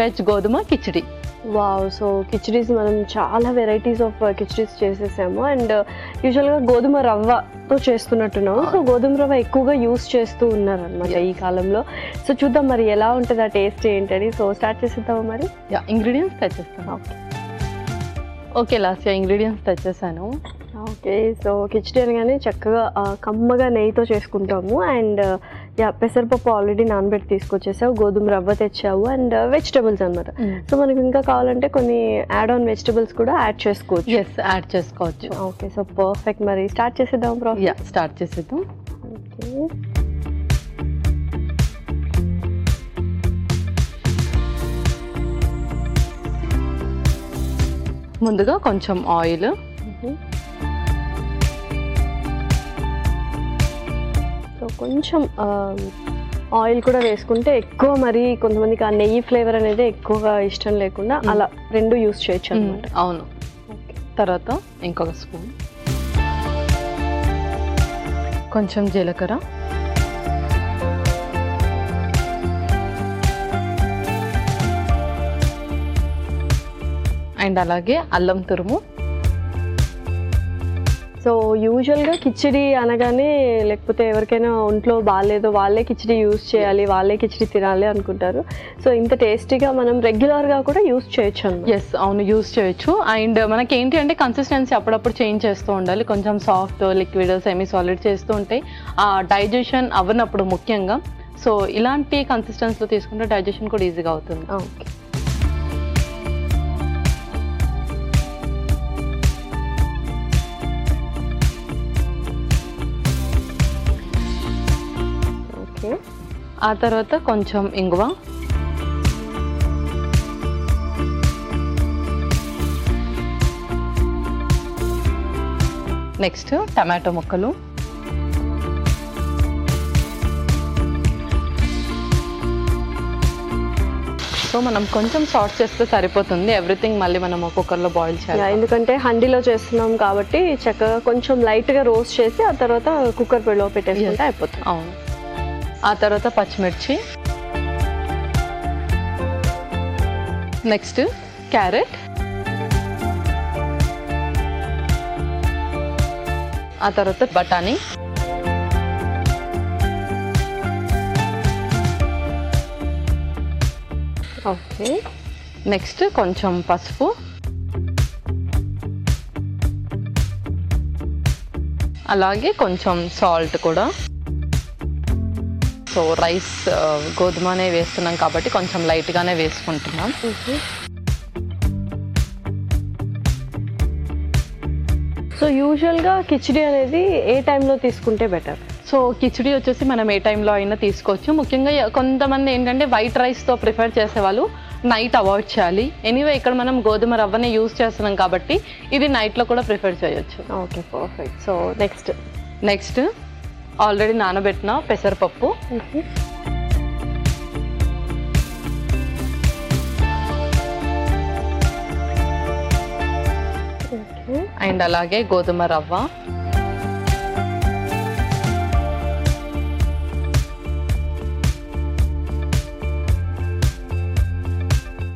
Veg గోధుమ khichdi. Wow! So కిచిడీస్ మనం చాలా వెరైటీస్ ఆఫ్ కిచిడీస్ చేసేసాము. అండ్ యూజువల్గా గోధుమ రవ్వతో చేస్తున్నట్టున్నాము. సో గోధుమ రవ్వ ఎక్కువగా యూస్ చేస్తూ ఉన్నారనమాట ఈ కాలంలో. సో చూద్దాం మరి ఎలా ఉంటుంది ఆ టేస్ట్ ఏంటని. సో స్టార్ట్ చేసేద్దాము మరి. ఇంగ్రీడియంట్స్ తెచ్చేస్తాను. ఓకే లాస్య, ఇంగ్రీడియంట్స్ తెచ్చేసాను. ఓకే, సో కిచిడి అనగానే చక్కగా కమ్మగా నెయ్యితో చేసుకుంటాము. అండ్ పెసరపప్పు ఆల్రెడీ నానబెట్టి తీసుకొచ్చేసావు, గోధుమ రవ్వ తెచ్చావు, అండ్ వెజిటబుల్స్ అనమాట. సో మనకి ఇంకా కావాలంటే కొన్ని యాడ్ ఆన్ వెజిటబుల్స్ కూడా యాడ్ చేసుకోవచ్చు. యాడ్ చేసుకోవచ్చు. Okay, so perfect. మరి స్టార్ట్ చేసేద్దాం ప్రాసెస్. స్టార్ట్ చేసేద్దాం. ఓకే, ముందుగా కొంచెం ఆయిల్, సో కొంచెం ఆయిల్ కూడా వేసుకుంటే ఎక్కువ, మరి కొంతమందికి ఆ నెయ్యి ఫ్లేవర్ అనేది ఎక్కువగా ఇష్టం లేకుండా అలా రెండు యూస్ చేయొచ్చు అనమాట. అవును. తర్వాత ఇంకొక స్పూన్ కొంచెం జీలకర్ర, అండ్ అలాగే అల్లం తురుము. సో యూజువల్గా కిచిడి అనగానే, లేకపోతే ఎవరికైనా ఒంట్లో బాగాలేదో వాళ్ళే కిచిడి యూస్ చేయాలి, వాళ్ళే కిచిడి తినాలి అనుకుంటారు. సో ఇంత టేస్టీగా మనం రెగ్యులర్గా కూడా యూస్ చేయొచ్చు అన్నమాట. అవును, యూస్ చేయొచ్చు. అండ్ మనకి ఏంటి అంటే కన్సిస్టెన్సీ అప్పుడప్పుడు చేంజ్ చేస్తూ ఉండాలి. కొంచెం సాఫ్ట్, లిక్విడ్, సెమీ సాలిడ్ చేస్తూ ఉంటాయి. ఆ డైజెషన్ అవ్వనప్పుడు ముఖ్యంగా. సో ఇలాంటి కన్సిస్టెన్సీలో తీసుకుంటే డైజెషన్ కూడా ఈజీగా అవుతుంది. ఓకే, ఆ తర్వాత కొంచెం ఇంగువ, నెక్స్ట్ టమాటో ముక్కలు, సో మనం కొంచెం సాల్ట్ చేస్తే సరిపోతుంది. ఎవ్రీథింగ్ మళ్ళీ మనం కుక్కర్లో బాయిల్ చేయాలి, ఎందుకంటే హండీలో చేస్తున్నాం కాబట్టి చక్కగా కొంచెం లైట్గా రోస్ట్ చేసి ఆ తర్వాత కుక్కర్ పొయ్యిలో పెట్టేసుకుంటే అయిపోతుంది. అవును. ఆ తర్వాత పచ్చిమిర్చి, నెక్స్ట్ క్యారెట్, ఆ తర్వాత బఠానీ, ఓకే, నెక్స్ట్ కొంచెం పసుపు, అలాగే కొంచెం సాల్ట్ కూడా. సో రైస్ గోధుమనే వేస్తున్నాం కాబట్టి కొంచెం లైట్గానే వేసుకుంటున్నాం. సో యూజువల్గా కిచిడి అనేది ఏ టైంలో తీసుకుంటే బెటర్? సో కిచిడి వచ్చేసి మనం ఏ టైంలో అయినా తీసుకోవచ్చు. ముఖ్యంగా కొంతమంది ఏంటంటే వైట్ రైస్తో ప్రిఫర్ చేసేవాళ్ళు నైట్ అవాయిడ్ చేయాలి. ఎనీవే ఇక్కడ మనం గోధుమ రవ్వనే యూజ్ చేస్తున్నాం కాబట్టి ఇది నైట్లో కూడా ప్రిఫర్ చేయొచ్చు. Okay, perfect. So next already నానబెట్టిన పెసరపప్పు, అండ్ అలాగే గోధుమ రవ్వ,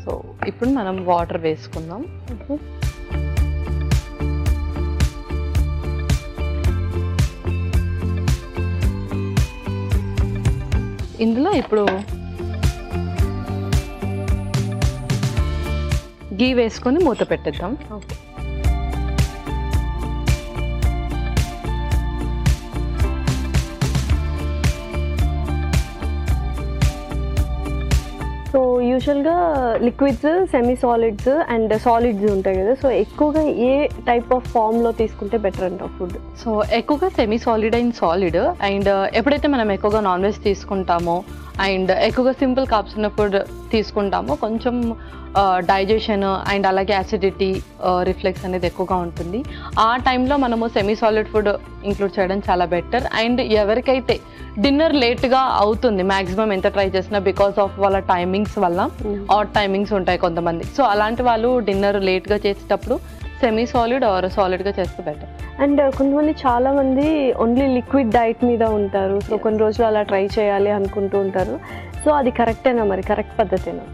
సో ఇప్పుడు మనం వాటర్ వేసుకుందాం. ఇందులో ఇప్పుడు గీ వేసుకొని మూత పెట్టేద్దాం. ఓకే, సో యూజువల్గా liquids, semi solids and solids ఉంటాయి కదా. సో ఎక్కువగా ఏ టైప్ ఆఫ్ ఫామ్లో తీసుకుంటే బెటర్ అంటావు ఫుడ్? సో ఎక్కువగా semi solid and solid. And ఎప్పుడైతే మనం ఎక్కువగా నాన్ వెజ్ తీసుకుంటామో అండ్ ఎక్కువగా సింపుల్ కార్బ్స్ ఉన్న ఫుడ్ తీసుకుంటామో కొంచెం డైజెషన్ అండ్ అలాగే యాసిడిటీ, రిఫ్లెక్స్ అనేది ఎక్కువగా ఉంటుంది. ఆ టైంలో మనము సెమీ సాలిడ్ ఫుడ్ ఇంక్లూడ్ చేయడం చాలా బెటర్. అండ్ ఎవరికైతే డిన్నర్ లేట్గా అవుతుంది మ్యాక్సిమం ఎంత ట్రై చేసినా బికాస్ ఆఫ్ వాళ్ళ టైమింగ్స్ వల్ల, ఆడ్ టైమింగ్స్ ఉంటాయి కొంతమంది. సో అలాంటి వాళ్ళు డిన్నర్ లేట్గా చేసేటప్పుడు సెమీ సాలిడ్ ఆర్ సాలిడ్గా చేస్తే బెటర్. అండ్ కొంతమంది చాలామంది ఓన్లీ లిక్విడ్ డైట్ మీద ఉంటారు. సో కొన్ని రోజులు అలా ట్రై చేయాలి అనుకుంటూ ఉంటారు. సో అది కరెక్టేనా, మరి కరెక్ట్ పద్ధతేనా?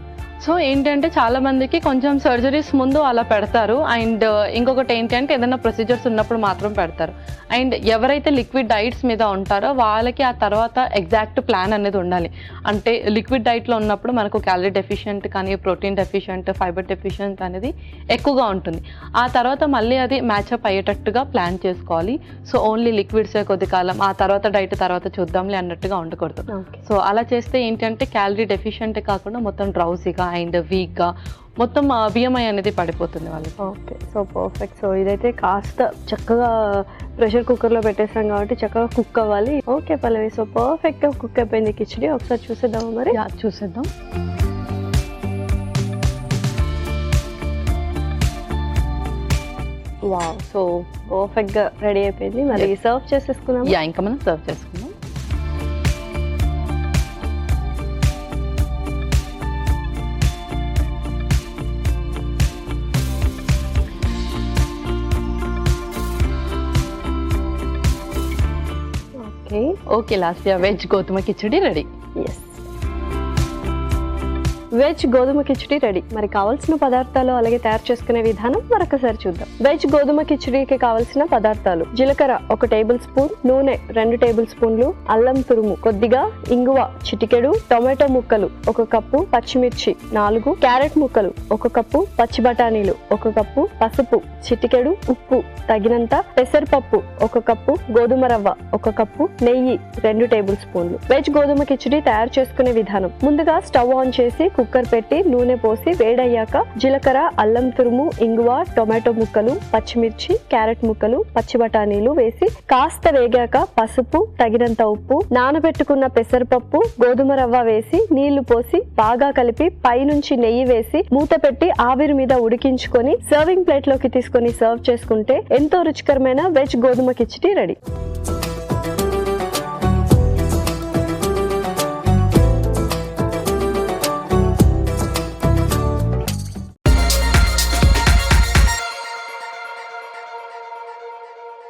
సో ఏంటంటే చాలా మందికి కొంచెం సర్జరీస్ ముందు అలా పెడతారు. అండ్ ఇంకొకటి ఏంటంటే ఏదైనా ప్రొసీజర్స్ ఉన్నప్పుడు మాత్రం పెడతారు. అండ్ ఎవరైతే లిక్విడ్ డైట్స్ మీద ఉంటారో వాళ్ళకి ఆ తర్వాత ఎగ్జాక్ట్ ప్లాన్ అనేది ఉండాలి. అంటే లిక్విడ్ డైట్లో ఉన్నప్పుడు మనకు క్యాలరీ డెఫిషియెంట్ కానీ ప్రోటీన్ డెఫిషియెంట్ ఫైబర్ డెఫిషియెంట్ అనేది ఎక్కువగా ఉంటుంది. ఆ తర్వాత మళ్ళీ అది మ్యాచ్అప్ అయ్యేటట్టుగా ప్లాన్ చేసుకోవాలి. సో ఓన్లీ లిక్విడ్సే కొద్ది కాలం ఆ తర్వాత డైట్ తర్వాత చూద్దాంలే అన్నట్టుగా ఉండకూడదు. సో అలా చేస్తే ఏంటంటే క్యాలరీ డెఫిషియెంట్ కాకుండా మొత్తం డ్రౌజీగా అండ్ వీక్గా మొత్తం బిఎంఐ అనేది పడిపోతుంది వాళ్ళకి. Okay, so perfect. సో ఇదైతే కాస్త చక్కగా ప్రెషర్ కుక్కర్లో పెట్టేసాం కాబట్టి చక్కగా కుక్ అవ్వాలి. ఓకే పల్లవి, సో పర్ఫెక్ట్గా కుక్ అయిపోయింది కిచిడి. ఒకసారి చూసేద్దామా మరి? చూసేద్దాం. వావ్, సో పర్ఫెక్ట్గా రెడీ అయిపోయింది. మరి సర్వ్ చేసేసుకుందాం. ఇంకా మనం సర్వ్ చేసుకుందాం. ఓకే, లాస్ట్ వెజ్ గోధుమ కిచడి రెడీ. ఎస్, వెజ్ గోధుమ కిచడి రెడీ. మరి కావాల్సిన పదార్థాలు అలాగే తయారు చేసుకునే విధానం మరొకసారి చూద్దాం. వెజ్ గోధుమ కిచడీకి కావాల్సిన పదార్థాలు: జీలకర్ర 1 టేబుల్ స్పూన్, నూనె 2 టేబుల్ స్పూన్లు, అల్లం తురుము కొద్దిగా, ఇంగువ చిటికెడు, టొమాటో ముక్కలు 1 కప్పు, పచ్చిమిర్చి 4, క్యారెట్ ముక్కలు 1 కప్పు, పచ్చి బఠానీలు 1 కప్పు, పసుపు చిటికెడు, ఉప్పు తగినంత, పెసరపప్పు 1 కప్పు, గోధుమ రవ్వ 1 కప్పు, నెయ్యి 2 టేబుల్ స్పూన్లు. వెజ్ గోధుమ కిచడీ తయారు చేసుకునే విధానం: ముందుగా స్టవ్ ఆన్ చేసి కుక్కర్ పెట్టి నూనె పోసి వేడయ్యాక జీలకర్ర, అల్లం తురుము, ఇంగువ, టొమాటో ముక్కలు, పచ్చిమిర్చి, క్యారెట్ ముక్కలు, పచ్చి బఠానీలు వేసి కాస్త వేగాక పసుపు తగినంత ఉప్పు, నానబెట్టుకున్న పెసరపప్పు, గోధుమ రవ్వ వేసి నీళ్లు పోసి బాగా కలిపి పైనుంచి నెయ్యి వేసి మూత పెట్టి ఆవిరి మీద ఉడికించుకొని సర్వింగ్ ప్లేట్ లోకి తీసుకొని సర్వ్ చేసుకుంటే ఎంతో రుచికరమైన వెజ్ గోధుమ కిచడీ రెడీ.